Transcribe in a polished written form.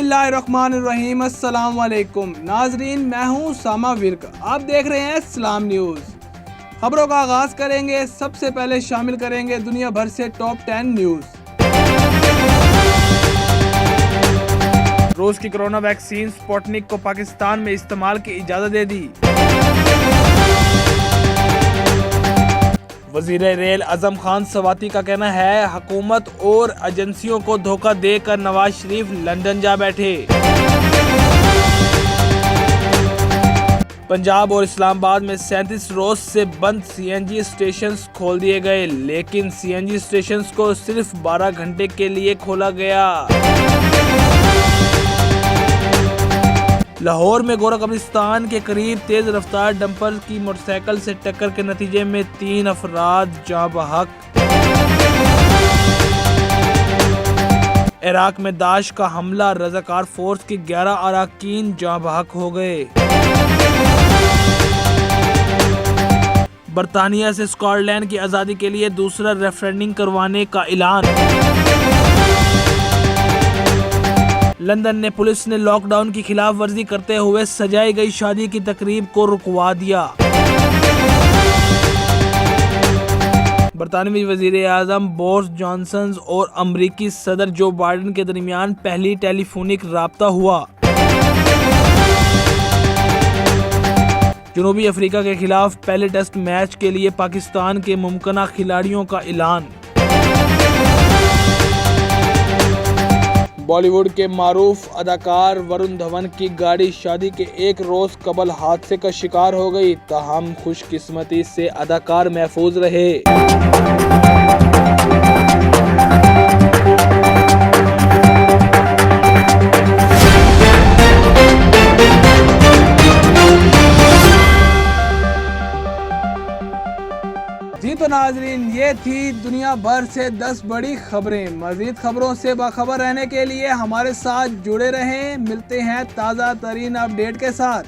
बिस्मिल्लाहिर्रहमानिर्रहीम। अस्सलाम वालेकुम नाजरीन, मैं हूँ सामा विर्क। आप देख रहे हैं इस्लाम न्यूज़। खबरों का आगाज करेंगे। सबसे पहले शामिल करेंगे दुनिया भर से टॉप 10 न्यूज़। रूस की कोरोना वैक्सीन स्पुतनिक को पाकिस्तान में इस्तेमाल की इजाज़त दे दी। वज़ीर रेल आज़म खान सवाती का कहना है, हुकूमत और एजेंसियों को धोखा देकर नवाज शरीफ लंदन जा बैठे। पंजाब और इस्लामाबाद में 37 रोज से बंद सीएनजी स्टेशंस खोल दिए गए, लेकिन सीएनजी स्टेशंस को सिर्फ 12 घंटे के लिए खोला गया। लाहौर में गोरा कब्रिस्तान के करीब तेज रफ्तार डंपर की मोटरसाइकिल से टक्कर के नतीजे में 3 अफराद जाँ बहक। इराक में दाश का हमला, रज़ाकार फोर्स के 11 अरकान जाँ बहक हो गए। बरतानिया से स्कॉटलैंड की आज़ादी के लिए दूसरा रेफरेंडम करवाने का ऐलान। लंदन ने पुलिस ने लॉकडाउन की खिलाफ वर्जी करते हुए सजाई गई शादी की तकरीब को रुकवा दिया। बरतानवी वजीर आज़म बोरिस जॉनसन और अमरीकी सदर जो बाइडेन के दरमियान पहली टेलीफोनिक राब्ता हुआ। जनूबी अफ्रीका के खिलाफ पहले टेस्ट मैच के लिए पाकिस्तान के मुमकिन खिलाड़ियों का ऐलान। बॉलीवुड के मारूफ अदाकार वरुण धवन की गाड़ी शादी के एक रोज कबल हादसे का शिकार हो गई, ताहम खुशकिस्मती से अदाकार महफूज रहे। जी तो नाजरीन, ये थी दुनिया भर से 10 बड़ी खबरें। मजीद खबरों से बाखबर रहने के लिए हमारे साथ जुड़े रहें। मिलते हैं ताज़ा तरीन अपडेट के साथ।